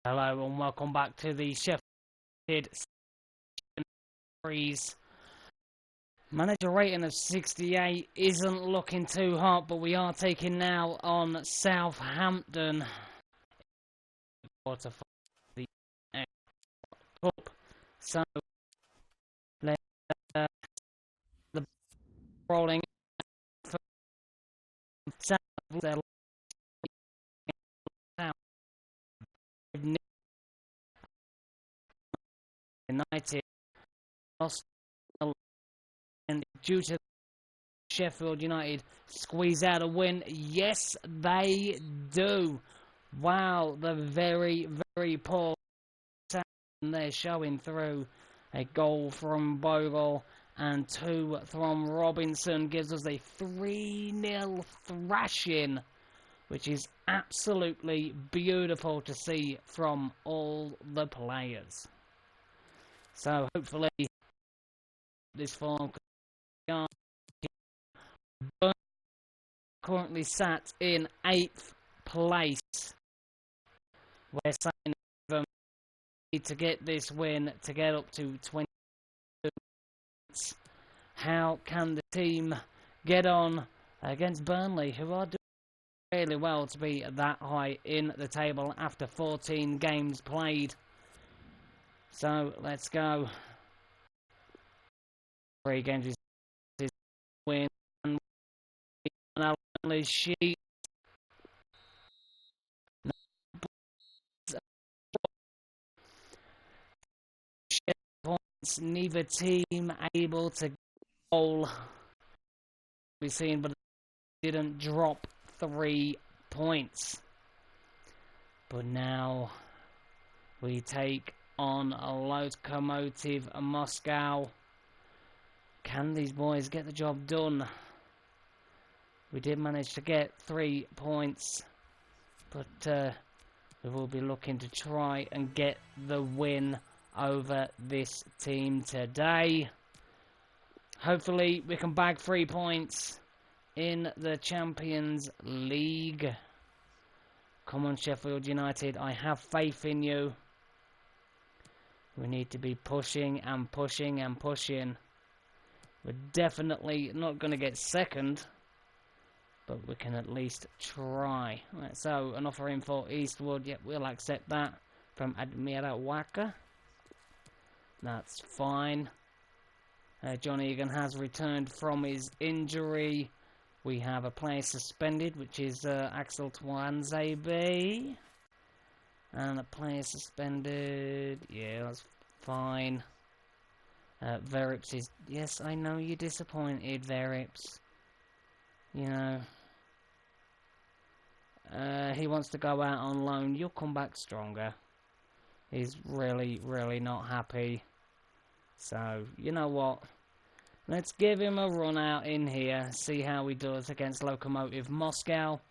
Hello and welcome back to the Sheffield series. Manager rating of 68 isn't looking too hot, but we are taking now on Southampton quarter for the cup. So let's the rolling for Southampton. United lost and due to Sheffield United squeeze out a win. Yes, they do. Wow, the very, very poor Southampton there showing through. A goal from Bogle and 2 from Robinson gives us a 3-0 thrashing, which is absolutely beautiful to see from all the players. So hopefully this form can currently sat in 8th place. We're saying them need to get this win to get up to 22 points. How can the team get on against Burnley, who are doing really well to be that high in the table after 14 games played? So let's go. 3 games is win and only sheet. Points, neither team able to goal. We've seen, but didn't drop 3 points. But now we take on a Lokomotiv Moscow. Can these boys get the job done? We did manage to get 3 points, but we will be looking to try and get the win over this team today. Hopefully we can bag 3 points in the Champions League. Come on, Sheffield United, I have faith in you. We need to be pushing and pushing and pushing. We're definitely not going to get second, but we can at least try. Right, so an offer in for Eastwood. Yep, we'll accept that from Admira Waka. That's fine. John Egan has returned from his injury. We have a player suspended, which is Axel Twanzebe. And a player suspended. Yeah, that's fine. Verips is... Yes, I know you're disappointed, Verips. You know. He wants to go out on loan. You'll come back stronger. He's really, really not happy. So, you know what? Let's give him a run out in here. See how he does against Lokomotiv Moscow.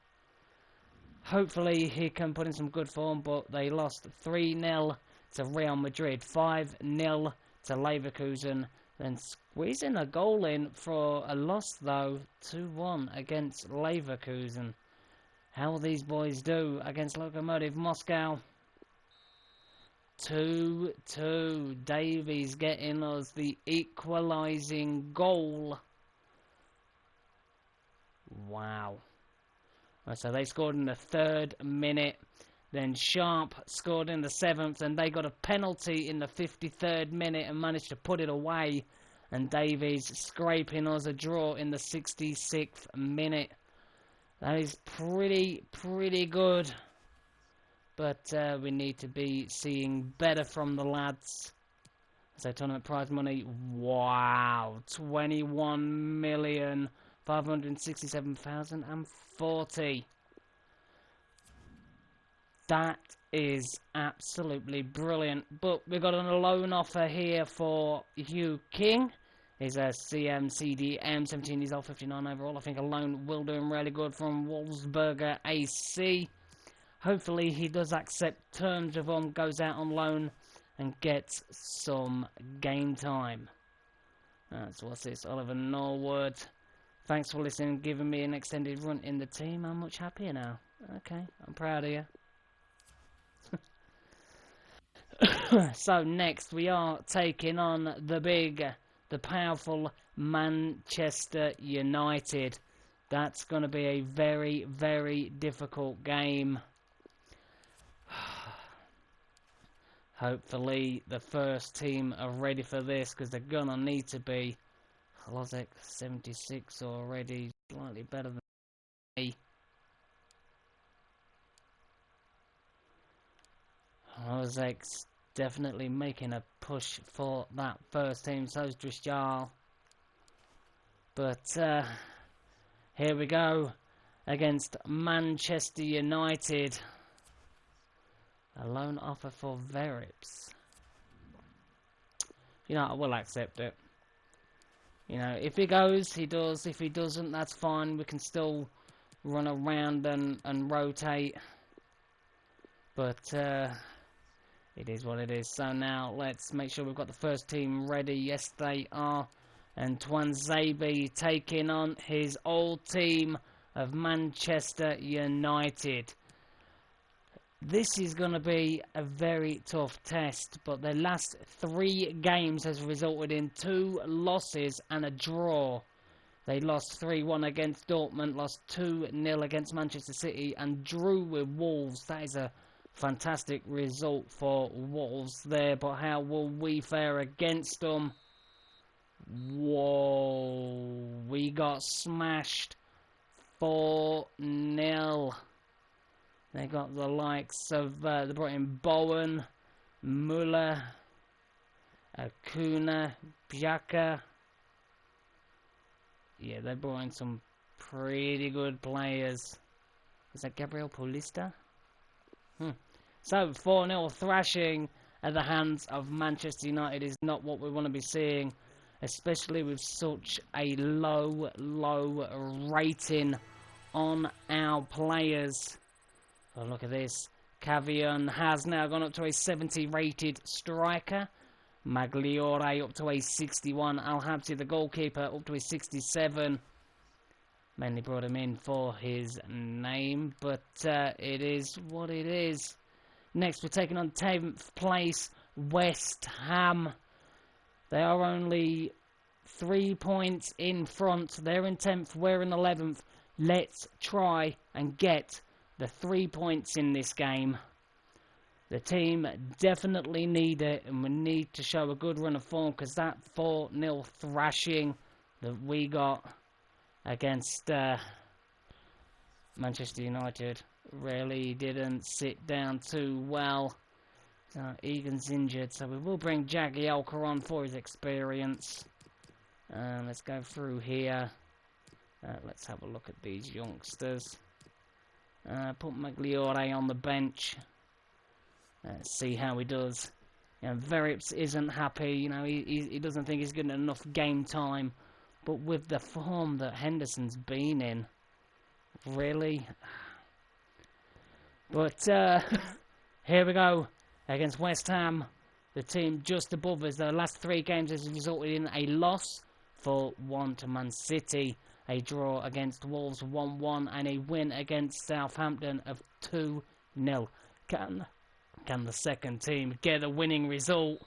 Hopefully he can put in some good form, but they lost 3-0 to Real Madrid. 5-0 to Leverkusen. Then squeezing a goal in for a loss, though. 2-1 against Leverkusen. How will these boys do against Lokomotiv Moscow? 2-2. Davies getting us the equalising goal. Wow. So they scored in the 3rd minute. Then Sharp scored in the 7th, and they got a penalty in the 53rd minute and managed to put it away. And Davies scraping us a draw in the 66th minute. That is pretty good. But we need to be seeing better from the lads. So tournament prize money, wow, 21,567,040. That is absolutely brilliant. But we've got a loan offer here for Hugh King. He's a CMCDM, 17 years old, 59 overall. I think a loan will do him really good from Wolfsburger AC. Hopefully he does accept terms of him, goes out on loan and gets some game time. So what's this? Oliver Norwood. Thanks for listening, giving me an extended run in the team. I'm much happier now. Okay, I'm proud of you. So next we are taking on the powerful Manchester United. That's going to be a very, very difficult game. Hopefully the first team are ready for this, because they're going to need to be. Lozek 76 already, slightly better than me. Lozek's definitely making a push for that first team, so's Drishal. But here we go against Manchester United. A loan offer for Verips. You know, I will accept it. You know, if he goes, he does. If he doesn't, that's fine. We can still run around and rotate. But it is what it is. So now let's make sure we've got the first team ready. Yes, they are. And Twanzebe taking on his old team of Manchester United. This is going to be a very tough test, but their last 3 games has resulted in 2 losses and a draw. They lost 3-1 against Dortmund, lost 2-0 against Manchester City, and drew with Wolves. That is a fantastic result for Wolves there, but how will we fare against them? Whoa, we got smashed 4-0. They got the likes of, they brought in Bowen, Muller, Acuna, Bjaka. Yeah, they brought in some pretty good players. Is that Gabriel Paulista? So, 4-0 thrashing at the hands of Manchester United is not what we want to be seeing, especially with such a low rating on our players. Oh, look at this. Cavian has now gone up to a 70 rated striker. Magliore up to a 61. Al-Habsi, the goalkeeper, up to a 67. Mainly brought him in for his name, but it is what it is. Next, we're taking on 10th place, West Ham. They are only 3 points in front. They're in 10th, we're in 11th. Let's try and get the 3 points in this game. The team definitely need it, and we need to show a good run of form, because that 4-0 thrashing that we got against Manchester United really didn't sit down too well. So Egan's injured, so we will bring Jagielka on for his experience. Let's go through here. Let's have a look at these youngsters. Put Magliore on the bench. See how he does. You know, Verips isn't happy. You know, he doesn't think he's getting enough game time. But with the form that Henderson's been in, really. But here we go against West Ham, the team just above us. The last 3 games has resulted in a loss for 1 to Man City, a draw against Wolves 1-1, and a win against Southampton of 2-0. Can the second team get a winning result?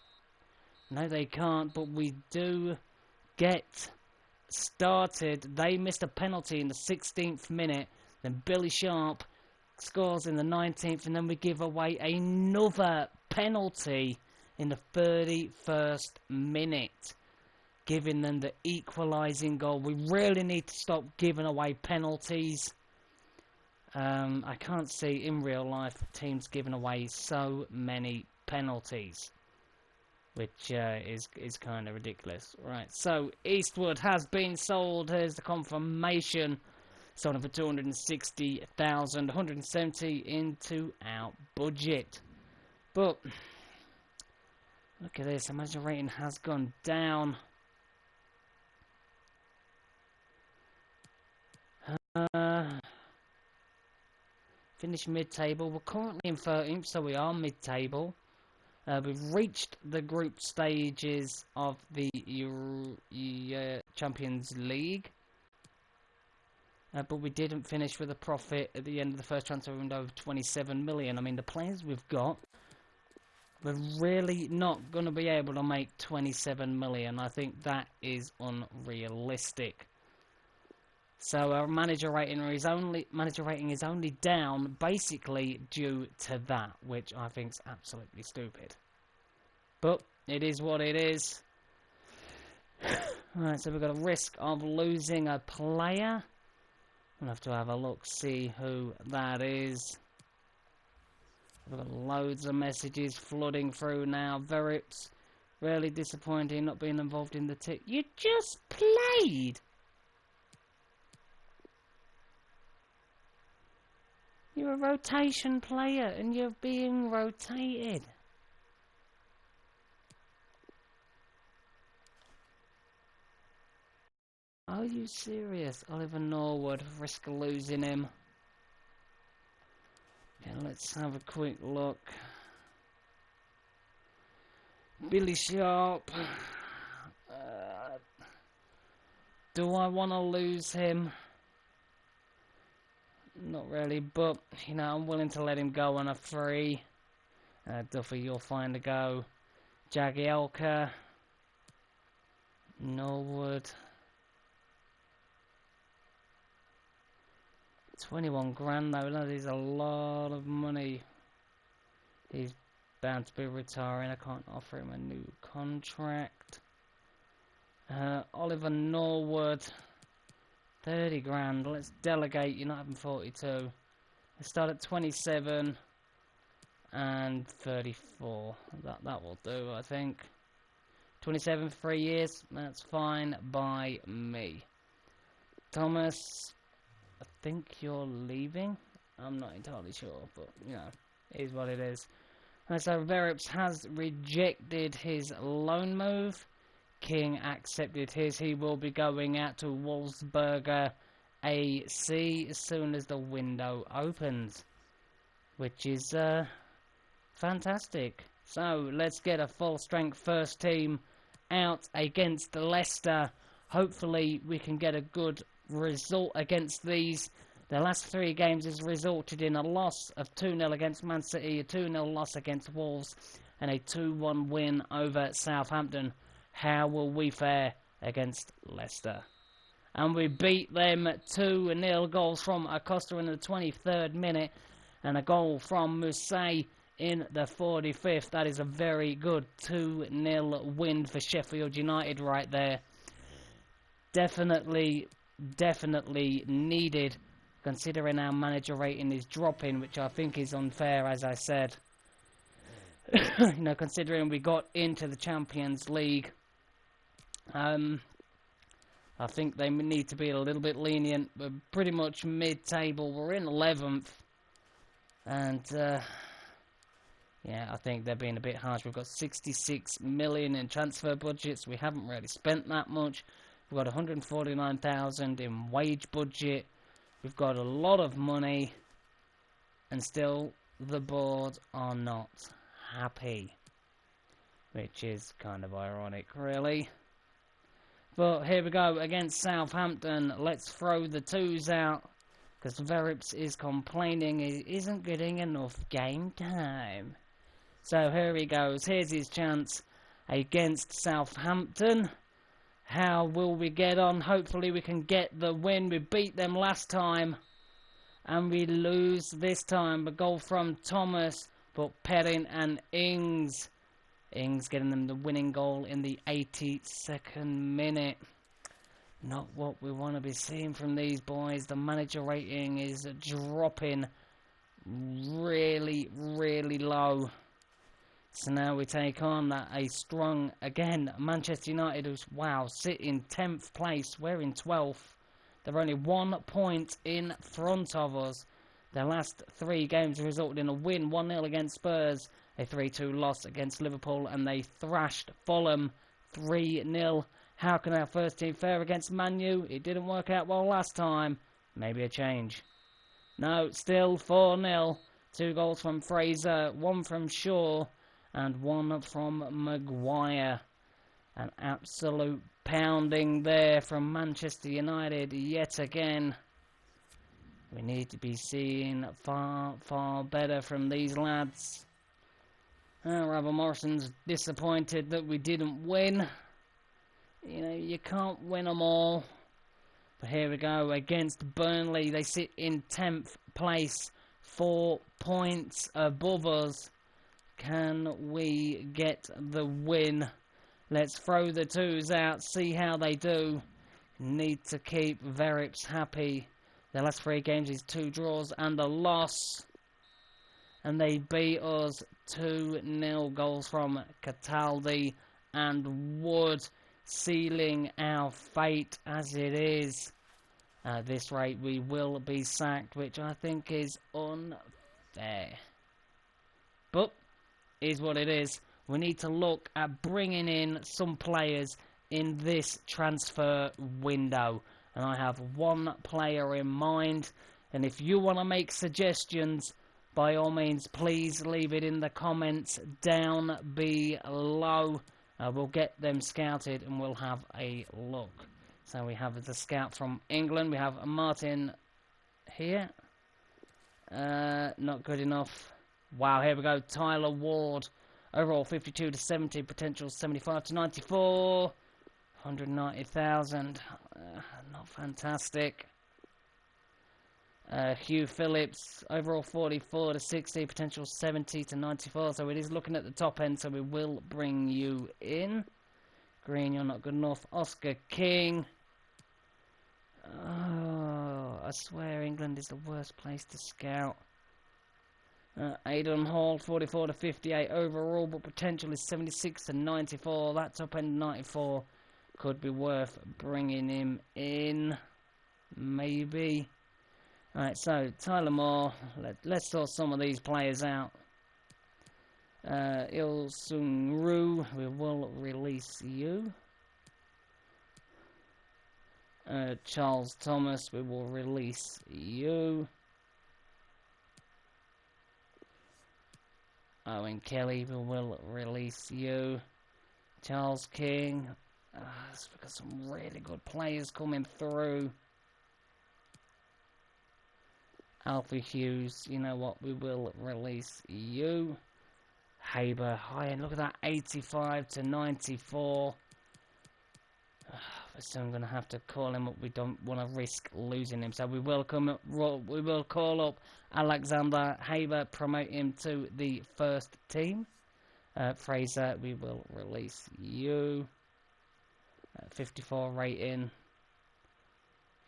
No, they can't, but we do get started. They missed a penalty in the 16th minute, then Billy Sharp scores in the 19th, and then we give away another penalty in the 31st minute, giving them the equalising goal. We really need to stop giving away penalties. I can't see in real life teams giving away so many penalties, which is kind of ridiculous. Right, so Eastwood has been sold. Here's the confirmation. Sold him for 260,000, 170 into our budget. But look at this, imagine rating has gone down. Finished mid-table. We're currently in 13th, so we are mid-table. We've reached the group stages of the Champions League. But we didn't finish with a profit at the end of the first transfer window of 27 million. I mean, the players we've got We're really not going to be able to make 27 million. I think that is unrealistic. So our manager rating is only down basically due to that, which I think is absolutely stupid. But it is what it is. Alright, so we've got a risk of losing a player. We'll have to have a look, see who that is. We've got loads of messages flooding through now. Verips, really disappointing not being involved in the tick. You just played! You're a rotation player and you're being rotated. Are you serious? Oliver Norwood, risk of losing him. Okay, let's have a quick look. Billy Sharp. Do I want to lose him? Not really, but, you know, I'm willing to let him go on a free. Duffy, you'll find a go. Jagielka. Norwood. 21 grand though, that is a lot of money. He's bound to be retiring. I can't offer him a new contract. Oliver Norwood, 30 grand. Let's delegate. You're not having 42. Let's start at 27 and 34. That will do, I think. 27 for 3 years. That's fine by me. Thomas, I think you're leaving. I'm not entirely sure, but you know, it is what it is. And so Verips has rejected his loan move. King accepted his. He will be going out to Wolfsberger AC as soon as the window opens, which is fantastic. So let's get a full strength first team out against Leicester. Hopefully we can get a good result against these. The last 3 games has resulted in a loss of 2-0 against Man City, a 2-0 loss against Wolves, and a 2-1 win over Southampton. How will we fare against Leicester? And we beat them 2-0, goals from Acosta in the 23rd minute, and a goal from Mousset in the 45th. That is a very good 2-0 win for Sheffield United right there. Definitely needed, considering our manager rating is dropping, which I think is unfair, as I said. You know, considering we got into the Champions League, I think they need to be a little bit lenient. We're pretty much mid-table. We're in 11th, and yeah, I think they're being a bit harsh. We've got 66 million in transfer budgets. We haven't really spent that much. We've got 149,000 in wage budget. We've got a lot of money, and still the board are not happy, which is kind of ironic, really. But here we go against Southampton. Let's throw the 2s out, because Verips is complaining he isn't getting enough game time. So here he goes. Here's his chance against Southampton. How will we get on? Hopefully we can get the win. We beat them last time, and we lose this time. A goal from Thomas, but Perrin and Ings. Ings getting them the winning goal in the 82nd minute. Not what we want to be seeing from these boys. The manager rating is dropping really low. So now we take on a strong, again, Manchester United, who's, wow, sit in 10th place. We're in 12th. They're only 1 point in front of us. Their last 3 games resulted in a win, 1-0 against Spurs, a 3-2 loss against Liverpool, and they thrashed Fulham 3-0. How can our first team fare against Man U? It didn't work out well last time. Maybe a change. No, still 4-0. 2 goals from Fraser, 1 from Shaw, and 1 from Maguire. An absolute pounding there from Manchester United yet again. We need to be seeing far better from these lads. Rabbi Morrison's disappointed that we didn't win. You know, you can't win them all. But here we go, against Burnley. They sit in 10th place, 4 points above us. Can we get the win? Let's throw the twos out, see how they do. Need to keep Verips happy. The last 3 games is 2 draws and a loss. And they beat us 2-0, goals from Cataldi and Wood, sealing our fate as it is. At this rate, we will be sacked, which I think is unfair. But, is what it is. We need to look at bringing in some players in this transfer window. And I have one player in mind. And if you want to make suggestions, by all means, please leave it in the comments down below. We'll get them scouted and we'll have a look. So we have the scout from England. We have Martin here. Not good enough. Wow, here we go. Tyler Ward. Overall 52 to 70. Potential 75 to 94. 190,000. Not fantastic. Hugh Phillips. Overall 44 to 60. Potential 70 to 94. So it is looking at the top end. So we will bring you in. Green, you're not good enough. Oscar King. Oh, I swear England is the worst place to scout. Aidan Hall, 44 to 58 overall, but potential is 76 to 94. That top end 94 could be worth bringing him in, maybe. Alright, so Tyler Moore, let's sort some of these players out. Il Sung Ru, we will release you. Charles Thomas, we will release you. Owen Kelly, we will release you. Charles King, we've got some really good players coming through. Alfie Hughes, you know what, we will release you. Haber, high end, look at that, 85 to 94. So I'm going to have to call him up. We don't want to risk losing him. So we will call up Alexander Haber, promote him to the first team. Fraser, we will release you. 54 rating.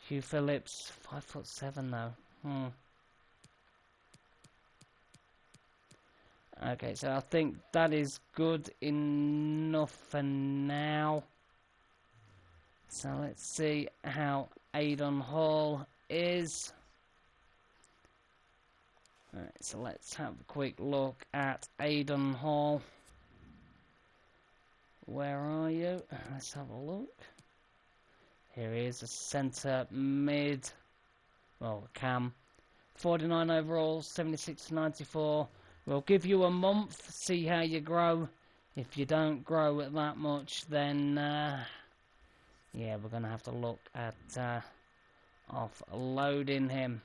Hugh Phillips, 5'7" though. Okay, so I think that is good enough for now. So let's see how Aidan Hall is. Alright, so let's have a quick look at Aidan Hall. Where are you? Let's have a look. Here he is, a centre mid. Well, cam. 49 overall, 76 to 94. We'll give you a month, see how you grow. If you don't grow at that much, then yeah, we're going to have to look at offloading him.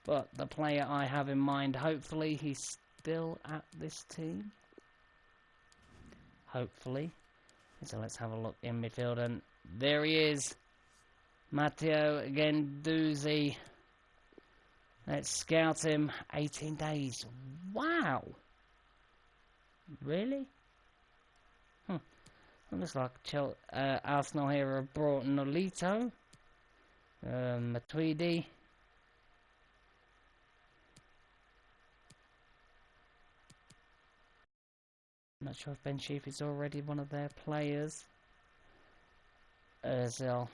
But the player I have in mind, hopefully he's still at this team. Hopefully. So let's have a look in midfield. And there he is. Matteo Gendouzi. Let's scout him. 18 days. Wow. Really? It looks like Arsenal here have brought Nolito, Matuidi. I'm not sure if Ben Sheaf is already one of their players. Ozil.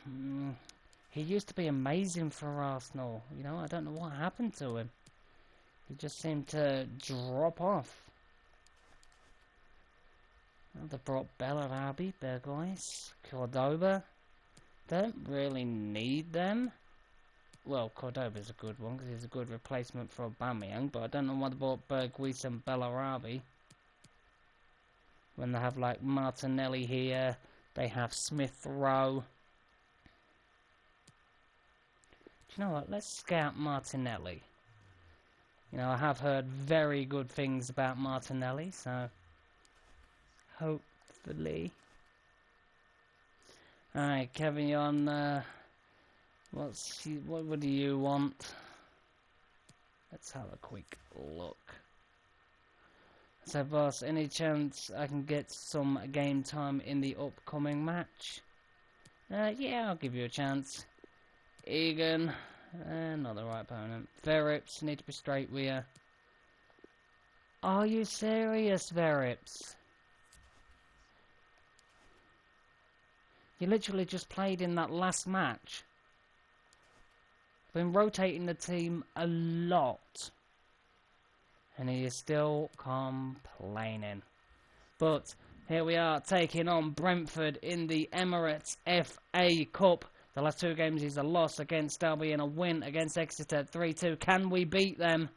He used to be amazing for Arsenal. You know, I don't know what happened to him. He just seemed to drop off. Well, they brought Bellarabi, Berghuis, Cordoba. Don't really need them. Well, Cordoba's a good one because he's a good replacement for Aubameyang, but I don't know why they brought Berghuis and Bellarabi. When they have like Martinelli here, they have Smith Rowe. Do you know what? Let's scout Martinelli. You know, I have heard very good things about Martinelli, so hopefully. Alright, Kevin, you're on, what do you want? Let's have a quick look. So, boss, any chance I can get some game time in the upcoming match? Yeah, I'll give you a chance. Egan, not the right opponent. Verips, need to be straight with you. Are you serious, Verips? You literally just played in that last match. Been rotating the team a lot. And he is still complaining. But here we are taking on Brentford in the Emirates FA Cup. The last two games is a loss against Derby and a win against Exeter 3-2. Can we beat them?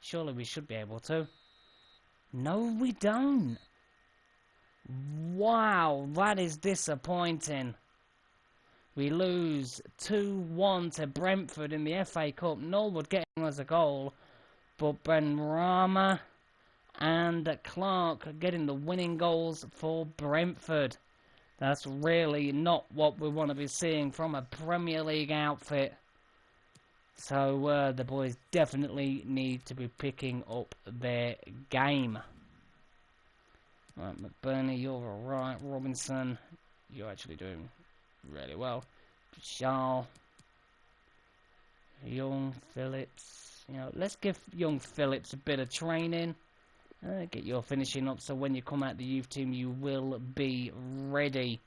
Surely we should be able to. No, we don't. Wow, that is disappointing. We lose 2-1 to Brentford in the FA Cup. Norwood getting us a goal. But Benrahma and Clark getting the winning goals for Brentford. That's really not what we want to be seeing from a Premier League outfit. So the boys definitely need to be picking up their game. Right, McBurney, you're alright. Robinson, you're actually doing really well. Shaw, Young, Phillips. You know, let's give young Phillips a bit of training. Get your finishing up so when you come out the youth team you will be ready.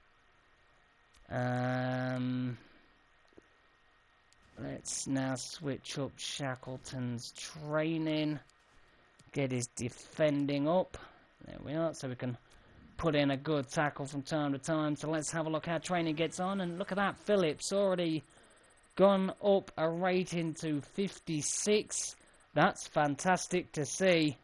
Let's now switch up Shackleton's training. Get his defending up. There we are, so we can put in a good tackle from time to time. So let's have a look how training gets on. And look at that, Phillips already gone up a rating to 56. That's fantastic to see.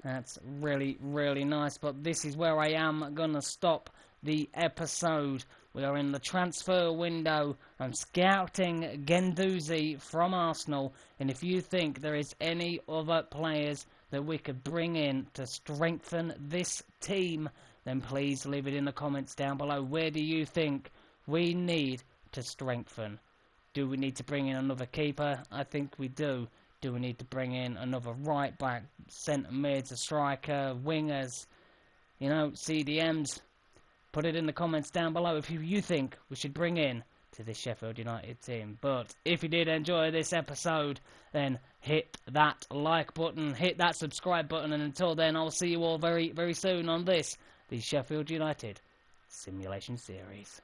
That's really, really nice. But this is where I am going to stop the episode. We are in the transfer window. I'm scouting Guendouzi from Arsenal. And if you think there is any other players that we could bring in to strengthen this team, then please leave it in the comments down below. Where do you think we need to strengthen? Do we need to bring in another keeper? I think we do. Do we need to bring in another right back, centre mids, a striker, wingers, you know, CDMs? Put it in the comments down below if you think we should bring in to this Sheffield United team. But if you did enjoy this episode, then hit that like button, hit that subscribe button, and until then, I'll see you all very, very soon on this, the Sheffield United Simulation Series.